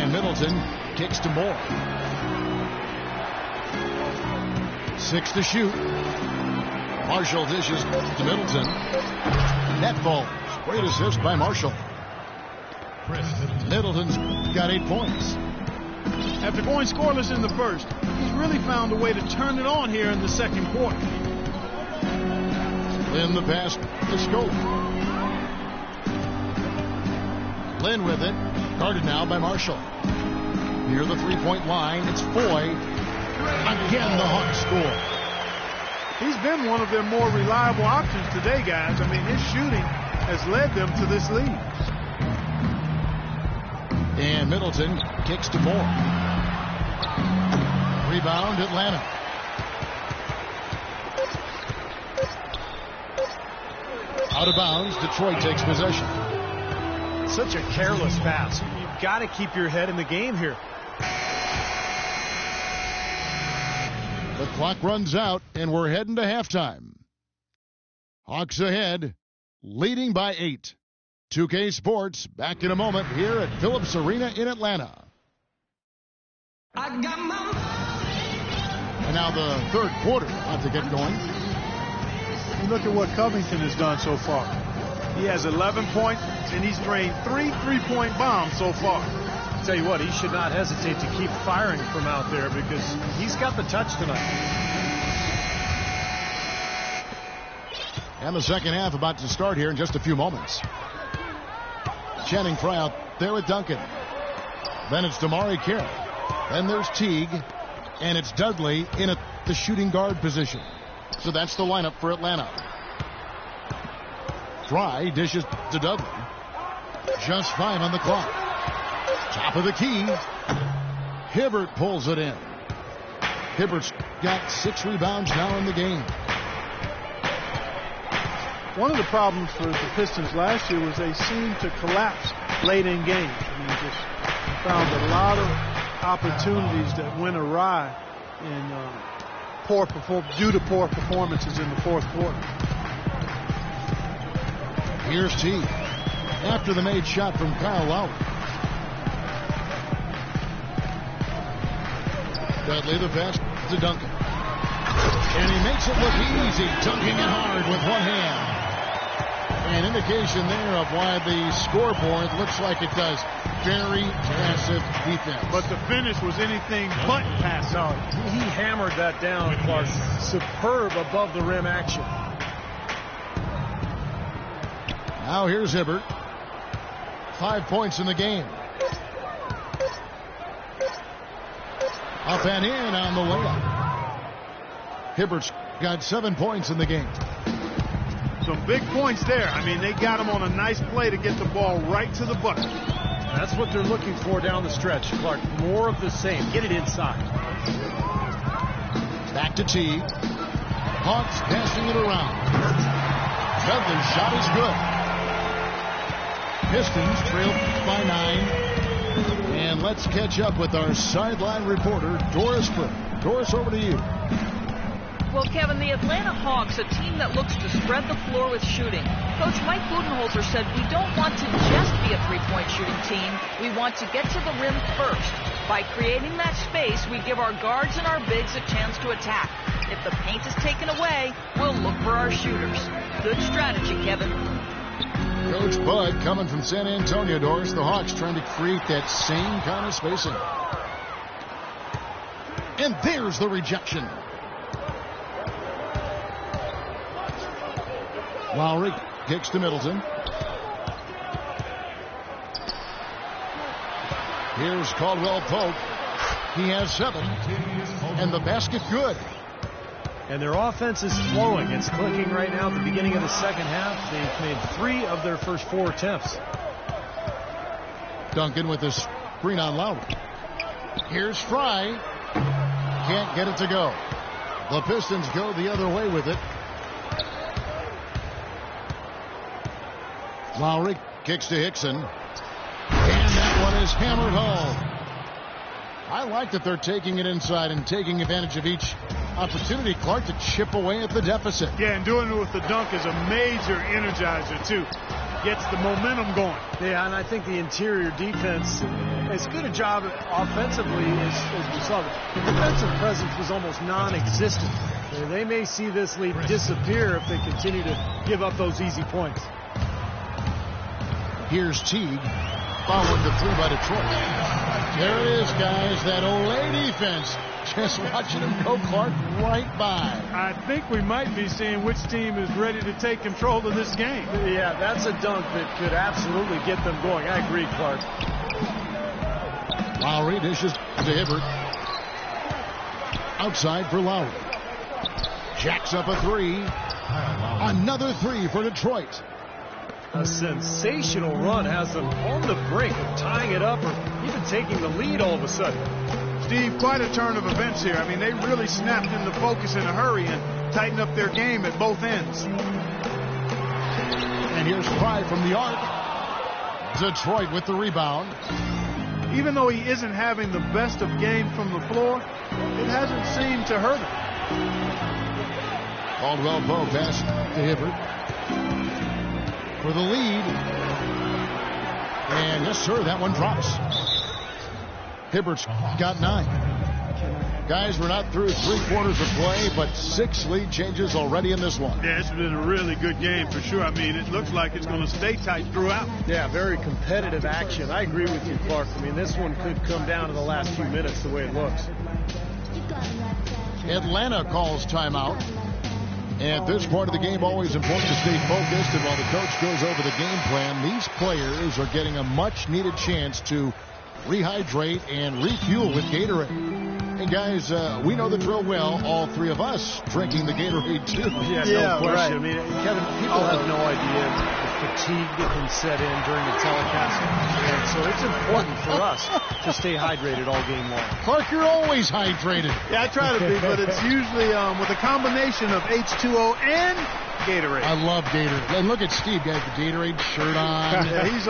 And Middleton kicks to Moore. 6 to shoot. Marshall dishes to Middleton. Net falls. Great assist by Marshall. Middleton's got 8 points. After going scoreless in the first, he's really found a way to turn it on here in the second quarter. Lynn the pass to Scope. Lynn with it. Guarded now by Marshall. Near the three-point line, it's Foy. Again, the Hawks score. He's been one of their more reliable options today, guys. I mean, his shooting has led them to this lead. And Middleton kicks to Moore. Rebound, Atlanta. Out of bounds, Detroit takes possession. Such a careless pass. You've got to keep your head in the game here. The clock runs out, and we're heading to halftime. Hawks ahead, leading by 8. 2K Sports back in a moment here at Phillips Arena in Atlanta. And now the third quarter about to get going. You look at what Covington has done so far. He has 11 points, and he's drained 3 three-point bombs so far. I'll tell you what, he should not hesitate to keep firing from out there because he's got the touch tonight. And the second half about to start here in just a few moments. Channing Frye out there with Duncan. Then it's Damari Carey. Then there's Teague. And it's Dudley in the shooting guard position. So that's the lineup for Atlanta. Frye dishes to Dudley. Just 5 on the clock. Top of the key. Hibbert pulls it in. Hibbert's got 6 rebounds now in the game. One of the problems for the Pistons last year was they seemed to collapse late in games. I mean, just found a lot of opportunities that went awry in due to poor performances in the fourth quarter. Here's T. After the made shot from Kyle Lowry. Dudley the pass to Duncan. And he makes it look easy, dunking it hard with one hand. An indication there of why the scoreboard looks like it does. Very passive defense. But the finish was anything but passive. No, he hammered that down, Clark. Superb above the rim action. Now here's Hibbert. 5 points in the game. Up and in on the layup. Hibbert's got 7 points in the game. Some big points there. I mean, they got him on a nice play to get the ball right to the bucket. That's what they're looking for down the stretch, Clark. More of the same. Get it inside. Back to T. Hawks passing it around. Dudley's shot is good. Pistons trail by 9. And let's catch up with our sideline reporter, Doris Burke. Doris, over to you. Well, Kevin, the Atlanta Hawks, a team that looks to spread the floor with shooting. Coach Mike Budenholzer said, we don't want to just be a three-point shooting team. We want to get to the rim first. By creating that space, we give our guards and our bigs a chance to attack. If the paint is taken away, we'll look for our shooters. Good strategy, Kevin. Coach Bud coming from San Antonio, Doris. The Hawks trying to create that same kind of spacing. And there's the rejection. Lowry kicks to Middleton. Here's Caldwell Pope. He has 7. And the basket good. And their offense is flowing. It's clicking right now at the beginning of the second half. They've made 3 of their first 4 attempts. Duncan with a screen on Lowry. Here's Frye. Can't get it to go. The Pistons go the other way with it. Lowry kicks to Hickson. And that one is hammered home. I like that they're taking it inside and taking advantage of each opportunity, Clark, to chip away at the deficit. Yeah, and doing it with the dunk is a major energizer, too. Gets the momentum going. Yeah, and I think the interior defense as good a job offensively as we saw. The defensive presence was almost non-existent. They may see this lead disappear if they continue to give up those easy points. Here's Teague, following the three by Detroit. There it is, guys, that Olay defense. Just watching him go, Clark, right by. I think we might be seeing which team is ready to take control of this game. Yeah, that's a dunk that could absolutely get them going. I agree, Clark. Lowry dishes to Hibbert. Outside for Lowry. Jacks up a three. Another three for Detroit. A sensational run has them on the brink of tying it up or even taking the lead all of a sudden. Steve, quite a turn of events here. I mean, they really snapped into focus in a hurry and tightened up their game at both ends. And here's Fry from the arc. Detroit with the rebound. Even though he isn't having the best of game from the floor, it hasn't seemed to hurt him. Caldwell Pope pass to Hibbert for the lead. And yes, sir, that one drops. Hibbert's got 9. Guys, we're not through 3 quarters of play, but 6 lead changes already in this one. Yeah, it's been a really good game for sure. I mean, it looks like it's going to stay tight throughout. Yeah, very competitive action. I agree with you, Clark. I mean, this one could come down to the last few minutes the way it looks. Atlanta calls timeout. At this point of the game, always important to stay focused. And while the coach goes over the game plan, these players are getting a much-needed chance to rehydrate and refuel with Gatorade. And guys, we know the drill well. All 3 of us drinking the Gatorade too. Yeah, no question. Right. I mean, Kevin, people have no idea the fatigue that can set in during the telecast. And so it's important for us to stay hydrated all game long. Clark, you're always hydrated. Yeah, I try to be, but it's usually with a combination of H2O and Gatorade. I love Gatorade. And look at Steve, guys, the Gatorade shirt on. Yeah, he's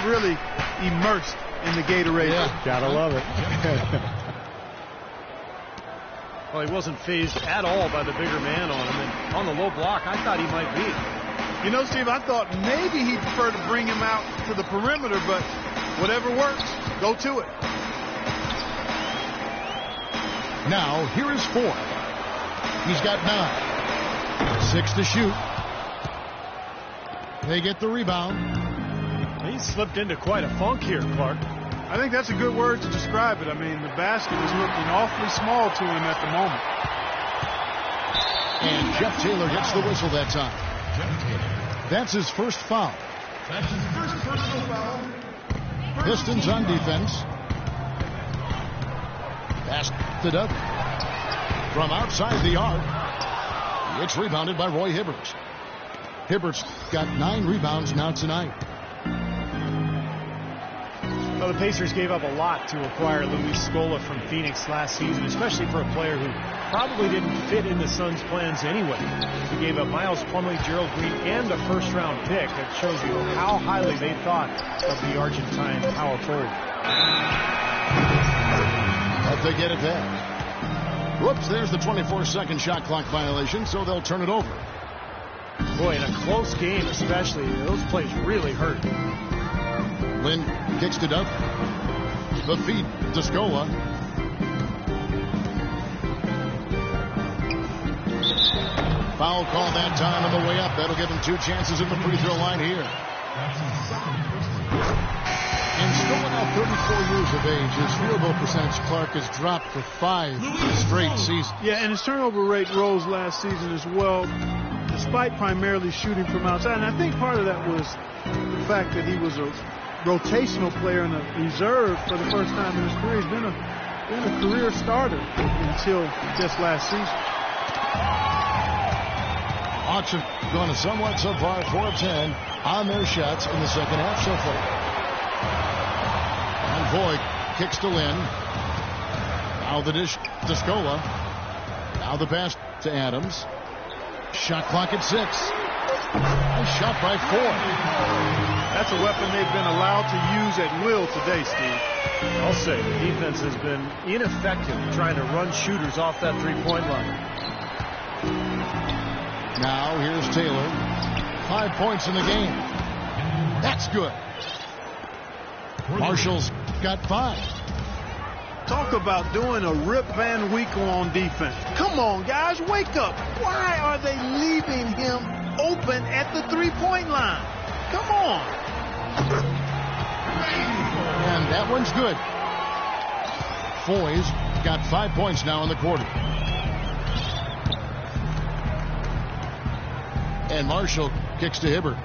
really immersed in the Gatorade. Yeah, gotta love it. Well, he wasn't phased at all by the bigger man on him. And on the low block, I thought he might be. You know, Steve, I thought maybe he'd prefer to bring him out to the perimeter, but whatever works, go to it. Now, here is 4. He's got 9. 6 to shoot. They get the rebound. He slipped into quite a funk here, Clark. I think that's a good word to describe it. I mean, the basket is looking awfully small to him at the moment. And Jeff Taylor gets the whistle that time. That's his first foul. That's his first personal foul. Pistons on defense. Pass to Doug. From outside the arc. It's rebounded by Roy Hibbert. Hibbert's got 9 rebounds now tonight. Well, the Pacers gave up a lot to acquire Luis Scola from Phoenix last season, especially for a player who probably didn't fit in the Suns' plans anyway. He gave up Miles Plumlee, Gerald Green, and a first-round pick. That shows you how highly they thought of the Argentine power forward. But they get it back. Whoops, there's the 24-second shot clock violation, so they'll turn it over. Boy, in a close game especially, those plays really hurt. Lynn kicks to Duff. The feed to Scola. Foul call that time on the way up. That'll give him 2 chances at the free throw line here. And Scola, now 34 years of age, his field goal percentage, Clark, has dropped for 5 straight seasons. Yeah, and his turnover rate rose last season as well, despite primarily shooting from outside. And I think part of that was the fact that he was a rotational player and a reserve for the first time in his career. He's been a career starter until just last season. Hawks have gone somewhat so far 4 of 10 on their shots in the second half so far. And Voigt kicks to Lynn. Now the dish to Scola. Now the pass to Adams. Shot clock at 6. And shot by 4. That's a weapon they've been allowed to use at will today, Steve. I'll say the defense has been ineffective trying to run shooters off that three-point line. Now here's Taylor. 5 points in the game. That's good. Marshall's got 5. Talk about doing a Rip Van Winkle on defense. Come on, guys, wake up. Why are they leaving him open at the three-point line? Come on. And that one's good. Foy's got 5 points now in the quarter. And Marshall kicks to Hibbert.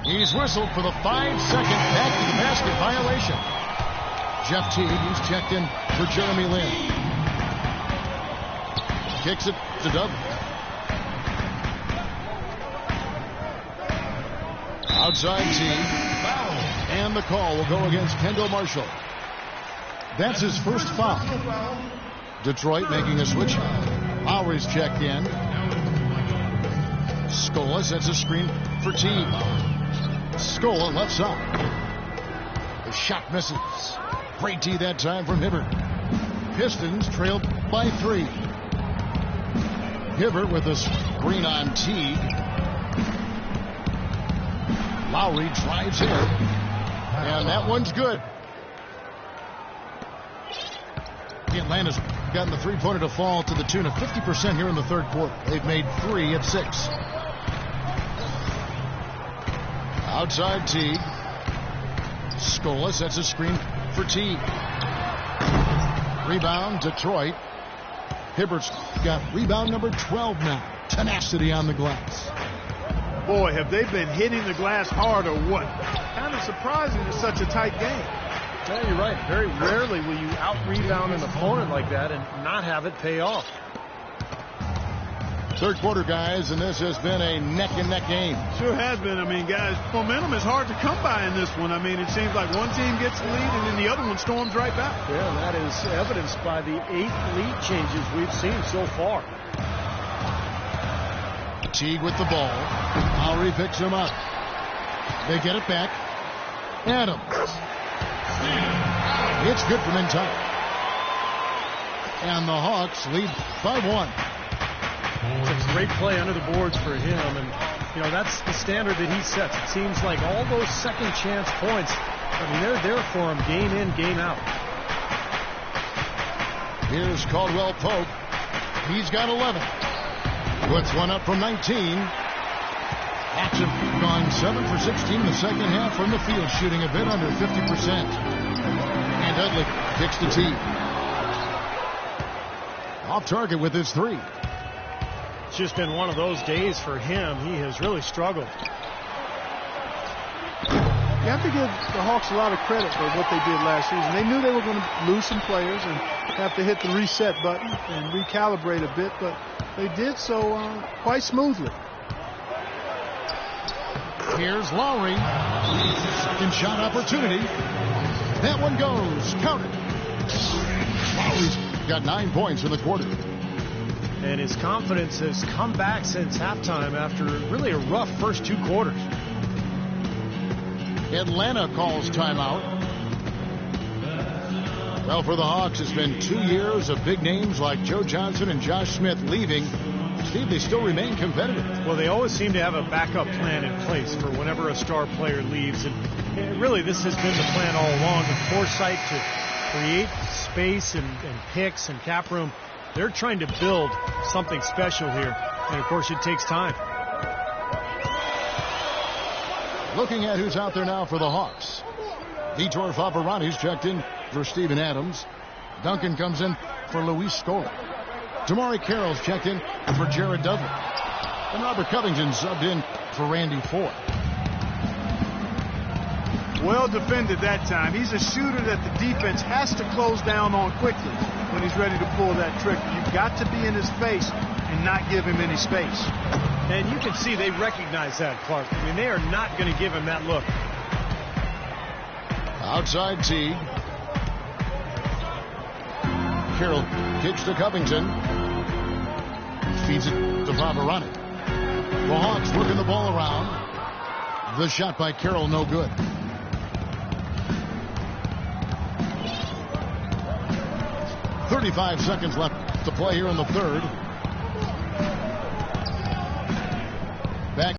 He's whistled for the 5-second back to the basket violation. Jeff Teague, he's checked in for Jeremy Lin. Kicks it to Dudley. Outside Teague. And the call will go against Kendall Marshall. That's his first foul. Detroit making a switch. Lowry's checked in. Scola sets a screen for Teague. Scola left side. The shot misses. Great D that time from Hibbert. Pistons trailed by 3. Hibbert with a screen on Teague. Lowry drives in. And that one's good. Atlanta's gotten the three-pointer to fall to the tune of 50% here in the third quarter. They've made 3 of 6. Outside Teague. Scola sets a screen for Teague. Rebound, Detroit. Hibbert's got rebound number 12 now. Tenacity on the glass. Boy, have they been hitting the glass hard or what? Kind of surprising in such a tight game. Yeah, you're right. Very rarely will you out-rebound an opponent like that and not have it pay off. Third quarter, guys, and this has been a neck-and-neck game. Sure has been. I mean, guys, momentum is hard to come by in this one. I mean, it seems like one team gets the lead and then the other one storms right back. Yeah, and that is evidenced by the 8 lead changes we've seen so far. Teague with the ball. Lowry picks him up. They get it back. Adams. It's good from in time. And the Hawks lead by 1. It's a great play under the boards for him, and you know that's the standard that he sets. It seems like all those second chance points, I mean, they're there for him game in, game out. Here's Caldwell Pope. He's got 11. Puts one up from 19. Hawks have gone 7 for 16 in the second half from the field, shooting a bit under 50%. And Dudley kicks to Teague. Off target with his 3. It's just been one of those days for him. He has really struggled. You have to give the Hawks a lot of credit for what they did last season. They knew they were going to lose some players and have to hit the reset button and recalibrate a bit, but they did so quite smoothly. Here's Lowry. Second shot opportunity. That one goes. Counted. Lowry's got 9 points in the quarter. And his confidence has come back since halftime after really a rough first 2 quarters. Atlanta calls timeout. Well, for the Hawks, it's been 2 years of big names like Joe Johnson and Josh Smith leaving. Steve, they still remain competitive. Well, they always seem to have a backup plan in place for whenever a star player leaves. And really, this has been the plan all along. The foresight to create space and picks and cap room. They're trying to build something special here. And, of course, it takes time. Looking at who's out there now for the Hawks. Vitor Favarani's checked in for Steven Adams. Duncan comes in for Luis Scola. Damari Carroll's checked in for Jared Dudley. And Robert Covington subbed in for Randy Ford. Well defended that time. He's a shooter that the defense has to close down on quickly when he's ready to pull that trigger. You've got to be in his face and not give him any space. And you can see they recognize that, Clark. I mean, they are not going to give him that look. Outside Teague. Carroll kicks to Covington. Feeds it to Favarani. The Hawks working the ball around. The shot by Carroll, no good. .35 seconds left to play here in the third.